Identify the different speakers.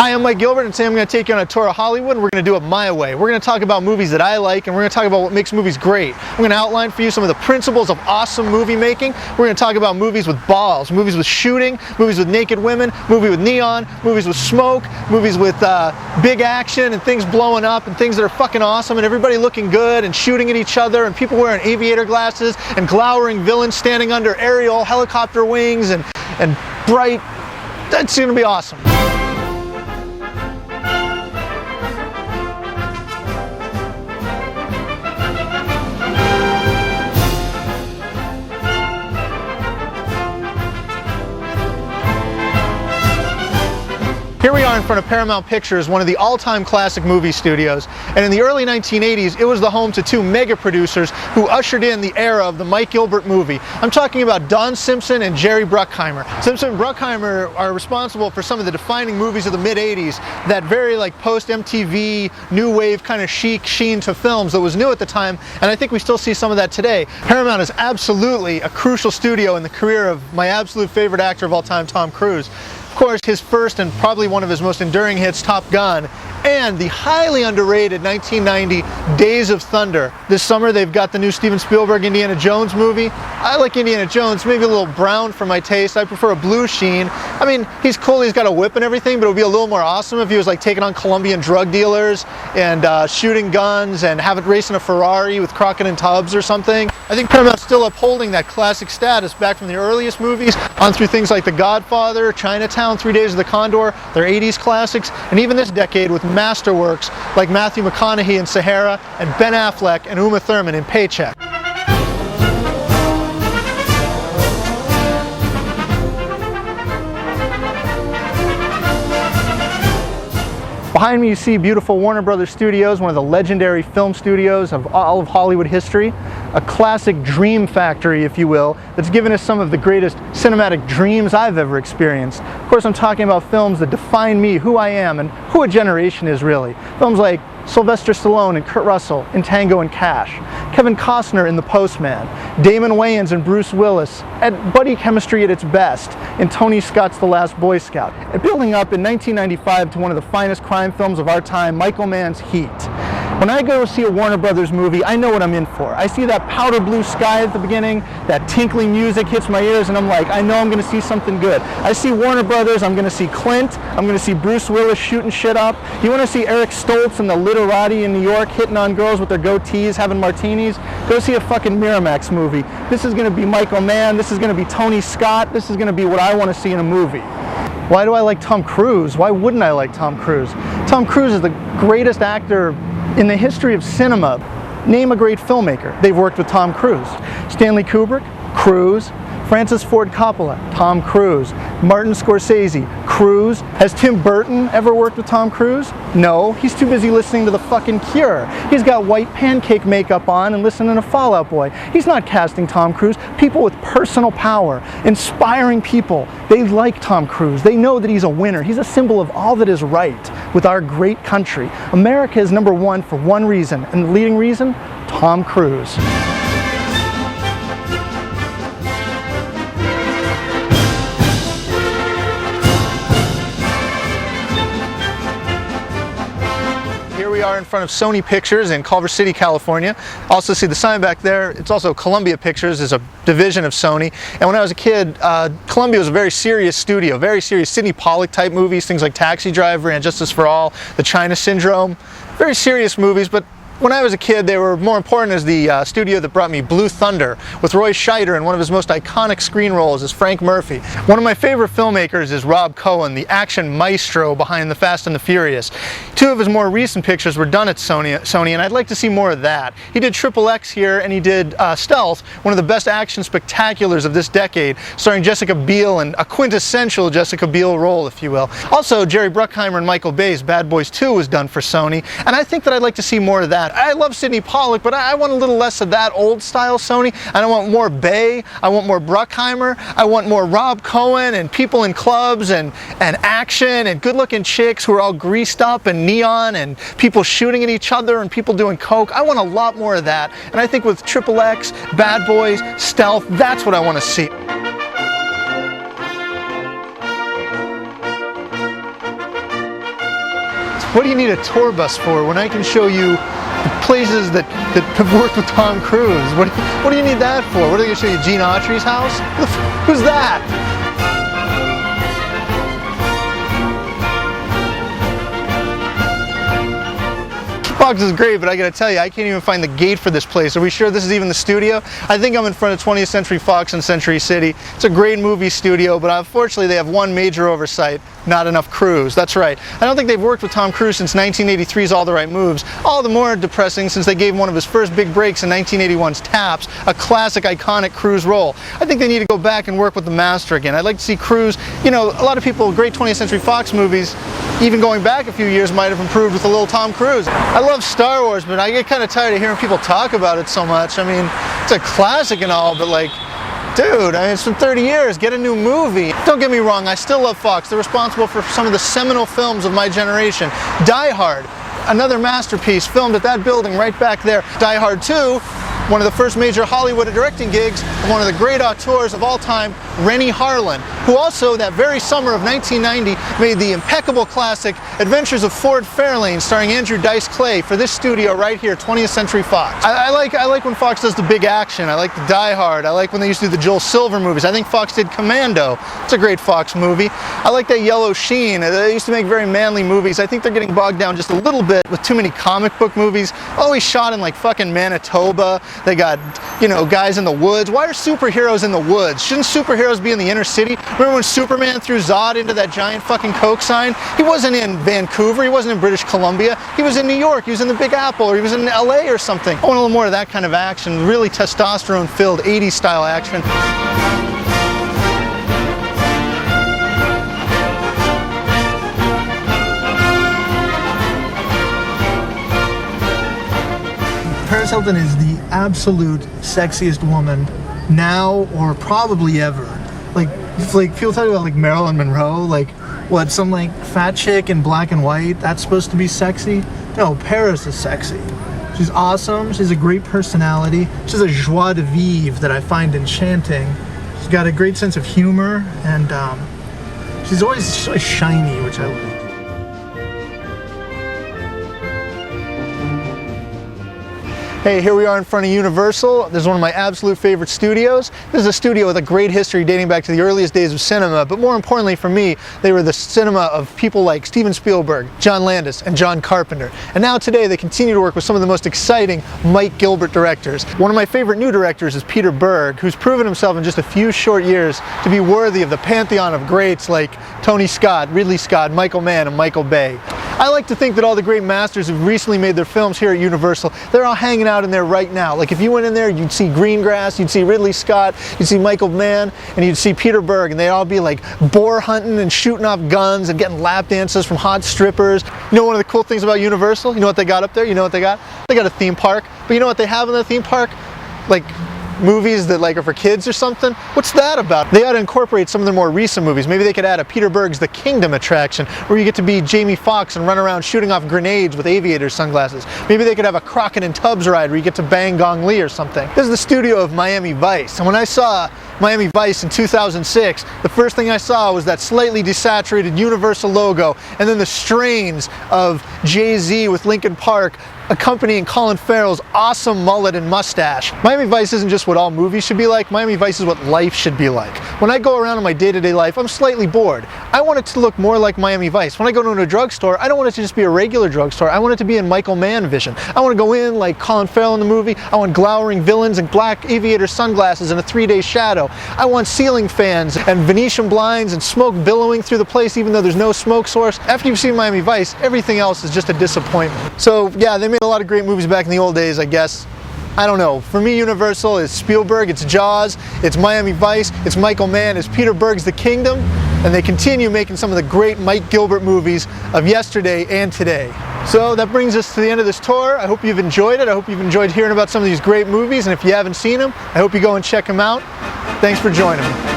Speaker 1: Hi, I'm Mike Gilbert, and today I'm going to take you on a tour of Hollywood, and we're going to do it my way. We're going to talk about movies that I like, and we're going to talk about what makes movies great. I'm going to outline for you some of the principles of awesome movie making. We're going to talk about movies with balls, movies with shooting, movies with naked women, movie with neon, movies with smoke, movies with big action and things blowing up and things that are fucking awesome and everybody looking good and shooting at each other and people wearing aviator glasses and glowering villains standing under aerial helicopter wings and bright. That's going to be awesome. Here we are in front of Paramount Pictures, one of the all-time classic movie studios, and in the early 1980s it was the home to two mega producers who ushered in the era of the Mike Gilbert movie. I'm talking about Don Simpson and Jerry Bruckheimer. Simpson and Bruckheimer are responsible for some of the defining movies of the mid-80s, that very like post-MTV, new wave kind of chic sheen to films that was new at the time, and I think we still see some of that today. Paramount is absolutely a crucial studio in the career of my absolute favorite actor of all time, Tom Cruise. Of course, his first and probably one of his most enduring hits, Top Gun, and the highly underrated 1990 Days of Thunder. This summer they've got the new Steven Spielberg Indiana Jones movie. I like Indiana Jones, maybe a little brown for my taste. I prefer a blue sheen. I mean, he's cool, he's got a whip and everything, but it would be a little more awesome if he was like taking on Colombian drug dealers and shooting guns and racing a Ferrari with Crockett and Tubbs or something. I think Paramount's still upholding that classic status back from the earliest movies on through things like The Godfather, Chinatown, 3 Days of the Condor, their 80s classics, and even this decade with masterworks like Matthew McConaughey in Sahara and Ben Affleck and Uma Thurman in Paycheck. Behind me you see beautiful Warner Brothers Studios, one of the legendary film studios of all of Hollywood history. A classic dream factory, if you will, that's given us some of the greatest cinematic dreams I've ever experienced. Of course, I'm talking about films that define me, who I am, and who a generation is really. Films like Sylvester Stallone and Kurt Russell in Tango and Cash, Kevin Costner in The Postman, Damon Wayans and Bruce Willis at buddy chemistry at its best in Tony Scott's The Last Boy Scout, and building up in 1995 to one of the finest crime films of our time, Michael Mann's Heat. When I go see a Warner Brothers movie, I know what I'm in for. I see that powder blue sky at the beginning, that tinkling music hits my ears, and I'm like, I know I'm going to see something good. I see Warner Brothers, I'm going to see Clint, I'm going to see Bruce Willis shooting shit up. You want to see Eric Stoltz and the literati in New York hitting on girls with their goatees, having martinis? Go see a fucking Miramax movie. This is going to be Michael Mann, this is going to be Tony Scott, this is going to be what I want to see in a movie. Why do I like Tom Cruise? Why wouldn't I like Tom Cruise? Tom Cruise is the greatest actor in the history of cinema. Name a great filmmaker. They've worked with Tom Cruise. Stanley Kubrick, Cruise. Francis Ford Coppola, Tom Cruise. Martin Scorsese, Cruise. Has Tim Burton ever worked with Tom Cruise? No, he's too busy listening to The fucking Cure. He's got white pancake makeup on and listening to Fall Out Boy. He's not casting Tom Cruise. People with personal power, inspiring people, they like Tom Cruise. They know that he's a winner. He's a symbol of all that is right with our great country. America is #1 for one reason, and the leading reason? Tom Cruise. Here we are in front of Sony Pictures in Culver City, California. Also see the sign back there. It's also Columbia Pictures, is a division of Sony. And when I was a kid, Columbia was a very serious studio, very serious Sidney Pollack type movies, things like Taxi Driver and Justice for All, The China Syndrome. Very serious movies, but when I was a kid, they were more important as the studio that brought me Blue Thunder with Roy Scheider, and one of his most iconic screen roles is Frank Murphy. One of my favorite filmmakers is Rob Cohen, the action maestro behind The Fast and the Furious. 2 of his more recent pictures were done at Sony, and I'd like to see more of that. He did XXX here, and he did Stealth, one of the best action spectaculars of this decade, starring Jessica Biel, and a quintessential Jessica Biel role, if you will. Also, Jerry Bruckheimer and Michael Bay's Bad Boys 2 was done for Sony, and I think that I'd like to see more of that. I love Sidney Pollack, but I want a little less of that old style Sony. I want more Bay, I want more Bruckheimer, I want more Rob Cohen and people in clubs and action and good looking chicks who are all greased up and neon and people shooting at each other and people doing coke. I want a lot more of that, and I think with XXX, Bad Boys, Stealth, that's what I want to see. What do you need a tour bus for when I can show you places that have worked with Tom Cruise? What do you need that for? What are they going to show you, Gene Autry's house? Who's that? Fox is great, but I gotta tell you, I can't even find the gate for this place. Are we sure this is even the studio? I think I'm in front of 20th Century Fox in Century City. It's a great movie studio, but unfortunately they have one major oversight: not enough crews. That's right. I don't think they've worked with Tom Cruise since 1983's All the Right Moves. All the more depressing since they gave him one of his first big breaks in 1981's Taps, a classic, iconic Cruise role. I think they need to go back and work with the master again. I'd like to see Cruise, you know, a lot of people, great 20th Century Fox movies, even going back a few years, might have improved with a little Tom Cruise. I love Star Wars, but I get kind of tired of hearing people talk about it so much. I mean, it's a classic and all, but like, dude, I mean, it's been 30 years, get a new movie. Don't get me wrong, I still love Fox. They're responsible for some of the seminal films of my generation. Die Hard, another masterpiece, filmed at that building right back there. Die Hard 2, one of the first major Hollywood directing gigs, and one of the great auteurs of all time, Rennie Harlan, who also that very summer of 1990 made the impeccable classic Adventures of Ford Fairlane, starring Andrew Dice Clay, for this studio right here, 20th Century Fox. I like when Fox does the big action. I like the Die Hard. I like when they used to do the Joel Silver movies. I think Fox did Commando. It's a great Fox movie. I like that yellow sheen. They used to make very manly movies. I think they're getting bogged down just a little bit with too many comic book movies. Always shot in like fucking Manitoba. They got, you know, guys in the woods. Why are superheroes in the woods? Shouldn't superheroes be in the inner city? Remember when Superman threw Zod into that giant fucking Coke sign? He wasn't in Vancouver, he wasn't in British Columbia, he was in New York, he was in the Big Apple, or he was in LA or something. I want a little more of that kind of action, really testosterone-filled 80s style action. Paris Hilton is the absolute sexiest woman now or probably ever. Like people talk about like Marilyn Monroe, like what, some like fat chick in black and white, that's supposed to be sexy? No, Paris is sexy. She's awesome, she's a great personality, she's a joie de vivre that I find enchanting. She's got a great sense of humor, and she's always shiny, which I like. Hey, here we are in front of Universal. This is one of my absolute favorite studios. This is a studio with a great history dating back to the earliest days of cinema, but more importantly for me, they were the cinema of people like Steven Spielberg, John Landis, and John Carpenter. And now today they continue to work with some of the most exciting Mike Gilbert directors. One of my favorite new directors is Peter Berg, who's proven himself in just a few short years to be worthy of the pantheon of greats like Tony Scott, Ridley Scott, Michael Mann, and Michael Bay. I like to think that all the great masters who've recently made their films here at Universal, they're all hanging out in there right now. Like if you went in there, you'd see Greengrass, you'd see Ridley Scott, you'd see Michael Mann, and you'd see Peter Berg, and they'd all be like boar hunting and shooting off guns and getting lap dances from hot strippers. You know one of the cool things about Universal? You know what they got up there? You know what they got? They got a theme park. But you know what they have in the theme park? Like movies that like are for kids or something? What's that about? They ought to incorporate some of their more recent movies. Maybe they could add a Peter Berg's The Kingdom attraction where you get to be Jamie Foxx and run around shooting off grenades with aviator sunglasses. Maybe they could have a Crockett and Tubbs ride where you get to bang Gong Li or something. This is the studio of Miami Vice, and when I saw Miami Vice in 2006, the first thing I saw was that slightly desaturated Universal logo and then the strains of Jay-Z with Linkin Park accompanying Colin Farrell's awesome mullet and mustache. Miami Vice isn't just what all movies should be like, Miami Vice is what life should be like. When I go around in my day-to-day life, I'm slightly bored. I want it to look more like Miami Vice. When I go to a drugstore, I don't want it to just be a regular drugstore. I want it to be in Michael Mann vision. I want to go in like Colin Farrell in the movie. I want glowering villains and black aviator sunglasses and a 3-day shadow. I want ceiling fans and Venetian blinds and smoke billowing through the place even though there's no smoke source. After you've seen Miami Vice, everything else is just a disappointment. So yeah, they made a lot of great movies back in the old days, I guess. I don't know. For me, Universal is Spielberg, it's Jaws, it's Miami Vice, it's Michael Mann, it's Peter Berg's The Kingdom, and they continue making some of the great Mike Gilbert movies of yesterday and today. So that brings us to the end of this tour. I hope you've enjoyed it. I hope you've enjoyed hearing about some of these great movies, and if you haven't seen them, I hope you go and check them out. Thanks for joining me.